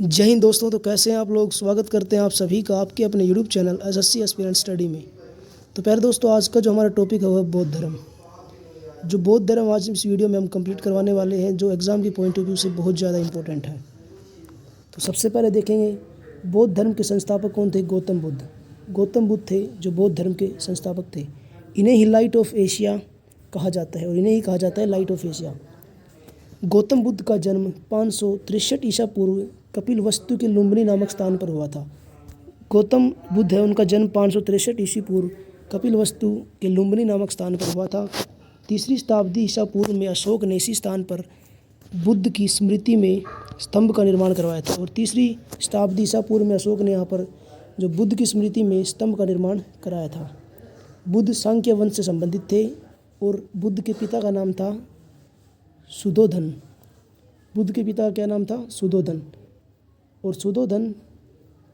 जय हिंद दोस्तों। तो कैसे हैं आप लोग। स्वागत करते हैं आप सभी का आपके अपने YouTube channel SSC aspirant study में। तो पहले दोस्तों, आज का जो हमारा टॉपिक है वह बौद्ध धर्म। जो बौद्ध धर्म आज इस वीडियो में हम कंप्लीट करवाने वाले हैं, जो एग्ज़ाम की पॉइंट ऑफ व्यू से बहुत ज़्यादा इंपॉर्टेंट है। तो सबसे पहले देखेंगे बौद्ध धर्म के संस्थापक कौन थे। गौतम बुद्ध। गौतम बुद्ध थे जो बौद्ध धर्म के संस्थापक थे। इन्हें ही लाइट ऑफ एशिया कहा जाता है और इन्हें ही कहा जाता है light of Asia. Gautam Buddha का जन्म 563 ईसा पूर्व कपिलवस्तु के लुम्बिनी नामक स्थान पर हुआ था। गौतम बुद्ध है, उनका जन्म 563 ईसा पूर्व कपिलवस्तु के लुम्बिनी नामक स्थान पर हुआ था। 3री शताब्दी ईसा पूर्व में अशोक ने इसी स्थान पर बुद्ध की स्मृति में स्तंभ का निर्माण करवाया था। और 3री शताब्दी ईसा पूर्व में अशोक ने यहाँ पर जो बुद्ध की स्मृति में स्तंभ का निर्माण कराया था। बुद्ध सांख्य वंश से संबंधित थे और बुद्ध के पिता का नाम था सुधोधन। बुद्ध के पिता का क्या नाम था। सुधोधन। और सुधोधन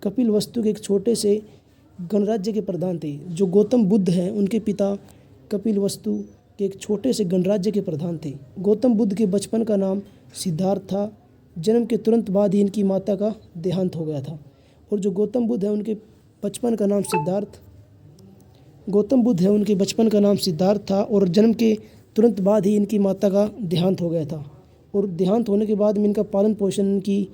कपिलवस्तु के एक छोटे से गणराज्य के प्रधान थे। जो गौतम बुद्ध हैं उनके पिता कपिलवस्तु के एक छोटे से गणराज्य के प्रधान थे। गौतम बुद्ध के बचपन का नाम सिद्धार्थ था। जन्म के तुरंत बाद ही इनकी माता का देहांत हो गया था। और जो गौतम बुद्ध है उनके बचपन का नाम सिद्धार्थ था और जन्म के तुरंत बाद ही इनकी माता का देहांत हो गया था। और देहांत होने के बाद में इनका पालन पोषण इनकी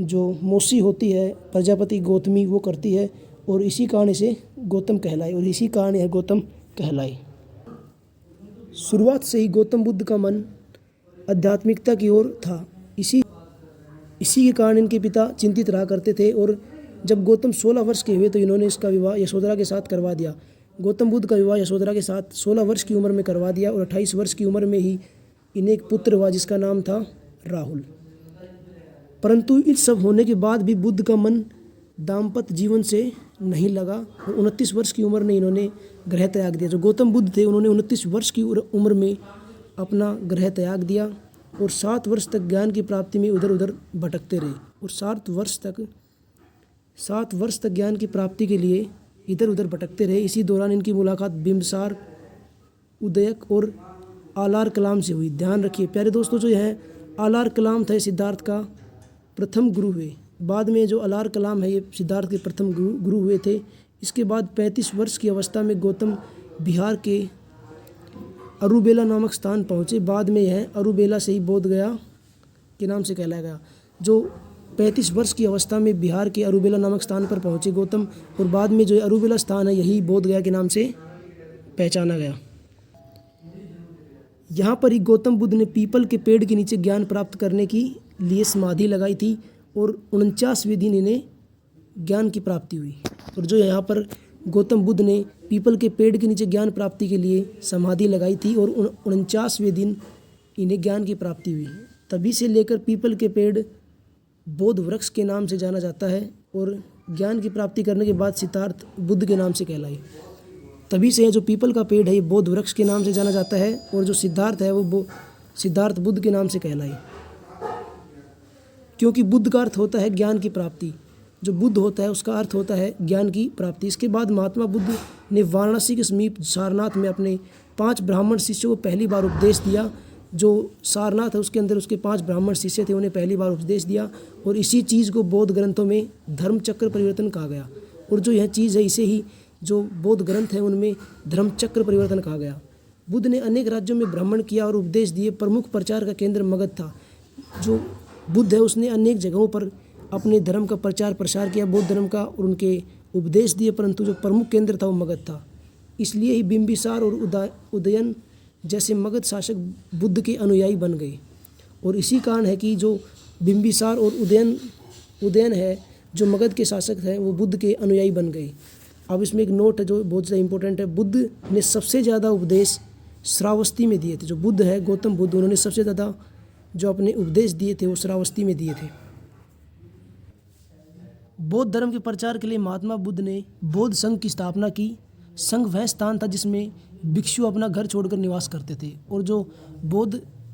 जो मौसी होती है प्रजापति गौतमी वो करती है और इसी कारण इसे गौतम कहलाए। शुरुआत से ही गौतम बुद्ध का मन आध्यात्मिकता की ओर था। इसी के कारण इनके पिता चिंतित रहा करते थे। और जब गौतम 16 वर्ष के हुए तो इन्होंने इसका विवाह यशोधरा के साथ करवा दिया। गौतम बुद्ध का विवाह यशोधरा के साथ 16 वर्ष की उम्र में करवा दिया और 28 वर्ष की उम्र में ही इन्हें एक पुत्र हुआ जिसका नाम था राहुल। परंतु इस सब होने के बाद भी बुद्ध का मन दाम्पत्य जीवन से नहीं लगा और 29 वर्ष की उम्र में इन्होंने गृह त्याग दिया। जो गौतम बुद्ध थे उन्होंने 29 वर्ष की उम्र में अपना गृह त्याग दिया और 7 वर्ष तक ज्ञान की प्राप्ति में उधर उधर भटकते रहे। और 7 वर्ष तक ज्ञान की प्राप्ति के लिए इधर उधर भटकते रहे। इसी दौरान इनकी मुलाकात बिंबिसार, उदयक और आलार कलाम से हुई। ध्यान रखिए प्यारे दोस्तों, जो यह आलार कलाम था सिद्धार्थ का प्रथम गुरु हुए। बाद में जो आलार कलाम है ये सिद्धार्थ के प्रथम गुरु हुए थे। इसके बाद 35 वर्ष की अवस्था में गौतम बिहार के अरुबेला नामक स्थान पहुँचे। बाद में यह अरुबेला से ही बोध गया के नाम से कहलाया गया। जो 35 वर्ष की अवस्था में बिहार के अरुबेला नामक स्थान पर पहुँचे गौतम, और बाद में जो अरुबेला स्थान है यही बोध गया के नाम से पहचाना गया। यहाँ पर ही गौतम बुद्ध ने पीपल के पेड़ के नीचे ज्ञान प्राप्त करने की लिए समाधि लगाई थी और 49वें दिन इन्हें ज्ञान की प्राप्ति हुई। और जो यहाँ पर गौतम बुद्ध ने पीपल के पेड़ के नीचे ज्ञान प्राप्ति के लिए समाधि लगाई थी और 49वें दिन इन्हें ज्ञान की प्राप्ति हुई। तभी से लेकर पीपल के पेड़ बोध वृक्ष के नाम से जाना जाता है और ज्ञान की प्राप्ति करने के बाद सिद्धार्थ बुद्ध के नाम से कहलाए। तभी से जो पीपल का पेड़ है ये बोध वृक्ष के नाम से जाना जाता है और जो सिद्धार्थ है वो सिद्धार्थ बुद्ध के नाम से कहलाए। क्योंकि बुद्ध का अर्थ होता है ज्ञान की प्राप्ति। जो बुद्ध होता है उसका अर्थ होता है ज्ञान की प्राप्ति। इसके बाद महात्मा बुद्ध ने वाराणसी के समीप सारनाथ में अपने 5 ब्राह्मण शिष्यों को पहली बार उपदेश दिया। जो सारनाथ है उसके अंदर उसके 5 ब्राह्मण शिष्य थे, उन्हें पहली बार उपदेश दिया और इसी चीज़ को बौद्ध ग्रंथों में धर्म चक्र परिवर्तन कहा गया। और जो यह चीज़ है इसे ही जो बौद्ध ग्रंथ है उनमें धर्म चक्र परिवर्तन कहा गया। बुद्ध ने अनेक राज्यों में भ्रमण किया और उपदेश दिए। प्रमुख प्रचार का केंद्र मगध था। जो बुद्ध है उसने अनेक जगहों पर अपने धर्म का प्रचार प्रसार किया, बौद्ध धर्म का, और उनके उपदेश दिए, परंतु जो प्रमुख केंद्र था वो मगध था। इसलिए ही बिंबिसार और उदयन जैसे मगध शासक बुद्ध के अनुयायी बन गए। और इसी कारण है कि जो बिंबिसार और उदयन है जो मगध के शासक हैं वो बुद्ध के अनुयायी बन गए। अब इसमें एक नोट है जो बहुत ज़्यादा इंपॉर्टेंट है। बुद्ध ने सबसे ज़्यादा उपदेश श्रावस्ती में दिए थे। जो बुद्ध है गौतम बुद्ध, उन्होंने सबसे ज़्यादा जो अपने उपदेश दिए थे वो श्रावस्ती में दिए थे। बौद्ध धर्म के प्रचार के लिए महात्मा बुद्ध ने बौद्ध संघ की स्थापना की। संघ वह स्थान था जिसमें भिक्षु अपना घर छोड़कर निवास करते थे। और जो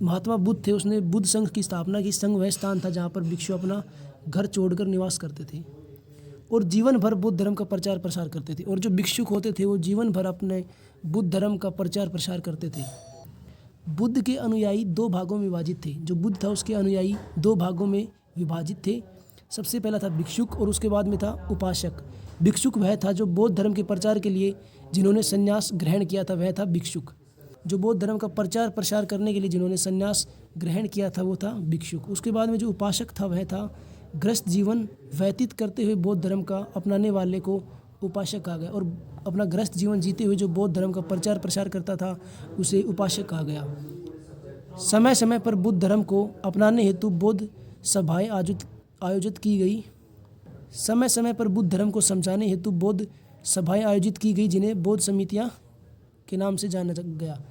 महात्मा बुद्ध थे उसने बुद्ध संघ की स्थापना की। संघ वह स्थान था जहाँ पर भिक्षु अपना घर छोड़कर निवास करते थे और जीवन भर बुद्ध धर्म का प्रचार प्रसार करते थे। और जो भिक्षुक होते थे वो जीवन भर अपने बुद्ध धर्म का प्रचार प्रसार करते थे। बुद्ध के अनुयायी 2 भागों में विभाजित थे। जो बुद्ध था उसके अनुयायी 2 भागों में विभाजित थे। सबसे पहला था भिक्षुक और उसके बाद में था उपासक। भिक्षुक वह था जो बौद्ध धर्म के प्रचार के लिए जिन्होंने संन्यास ग्रहण किया था, वह था भिक्षुक। जो बौद्ध धर्म का प्रचार प्रसार करने के लिए जिन्होंने संन्यास ग्रहण किया था वो था भिक्षुक। उसके बाद में जो उपासक था वह था गृहस्थ जीवन व्यतीत करते हुए बौद्ध धर्म का अपनाने वाले को उपासक कहा गया, और अपना गृहस्थ जीवन जीते हुए जो बौद्ध धर्म का प्रचार प्रसार करता था उसे उपासक कहा गया। समय समय पर बुद्ध धर्म को अपनाने हेतु बौद्ध सभाएं आयोजित की गई। समय समय पर बुद्ध धर्म को समझाने हेतु बौद्ध सभाएं आयोजित की गई, जिन्हें बौद्ध समितियां के नाम से जाना गया।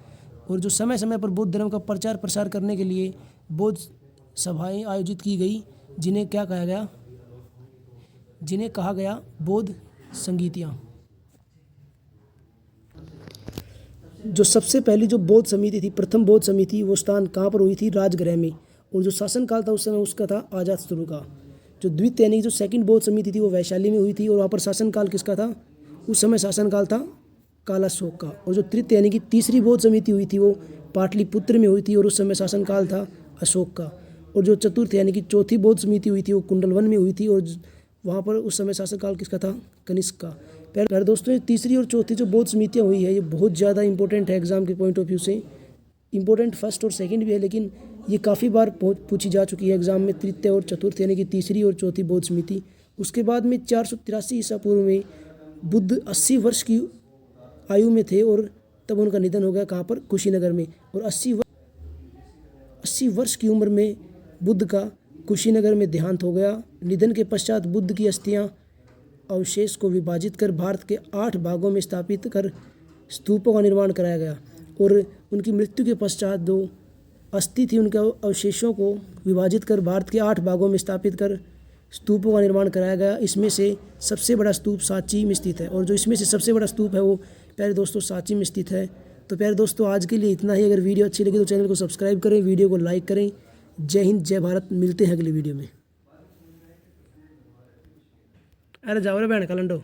और जो समय समय पर बौद्ध धर्म का प्रचार प्रसार करने के लिए बौद्ध सभाएं आयोजित की गई, जिन्हें क्या कहा गया, जिन्हें कहा गया बौद्ध संगीतियाँ। जो सबसे पहली जो बौद्ध समिति थी, प्रथम बौद्ध समिति, वो स्थान कहाँ पर हुई थी? राजगृह में। और जो शासनकाल था उस समय उसका था अजातशत्रु का। जो द्वितीय यानी जो सेकंड बौद्ध समिति थी वो वैशाली में हुई थी, और वहाँ पर शासनकाल किसका था? उस समय शासनकाल था कालाशोक का। और जो तृतीय यानी कि तीसरी बौद्ध समिति हुई थी वो पाटलिपुत्र में हुई थी, और उस समय शासनकाल था अशोक का। और जो चतुर्थ यानी कि चौथी बौद्ध समिति हुई थी वो कुंडलवन में हुई थी, और वहाँ पर उस समय शासनकाल किसका था? कनिष्क का। प्यारे दोस्तों, ये तीसरी और चौथी जो बौद्ध समितियाँ हुई है ये बहुत ज़्यादा इंपॉर्टेंट है एग्जाम के पॉइंट ऑफ व्यू से। इंपॉर्टेंट फर्स्ट और सेकंड भी है, लेकिन ये काफ़ी बार पूछी जा चुकी है एग्जाम में, तृतीय और चतुर्थ यानी कि तीसरी और चौथी बौद्ध समिति। उसके बाद में 483 ईसा पूर्व में बुद्ध 80 वर्ष की आयु में थे, और तब उनका निधन हो गया कहाँ पर? कुशीनगर में। और 80 वर्ष की उम्र में बुद्ध का कुशीनगर में देहांत हो गया। निधन के पश्चात बुद्ध की अस्थियां अवशेष को विभाजित कर भारत के 8 भागों में स्थापित कर स्तूपों का निर्माण कराया गया। और उनकी मृत्यु के पश्चात जो अस्थि थी उनके अवशेषों को विभाजित कर भारत के 8 भागों में स्थापित कर स्तूपों का निर्माण कराया गया। इसमें से सबसे बड़ा स्तूप सांची में स्थित है, और जो इसमें से सबसे बड़ा स्तूप है वो प्यारे दोस्तों सांची में स्थित है। तो प्यारे दोस्तों, आज के लिए इतना ही। अगर वीडियो अच्छी लगी तो चैनल को सब्सक्राइब करें, वीडियो को लाइक करें। जय हिंद, जय भारत। मिलते हैं अगली वीडियो में। अरे जाओ रे बहन का लंडो।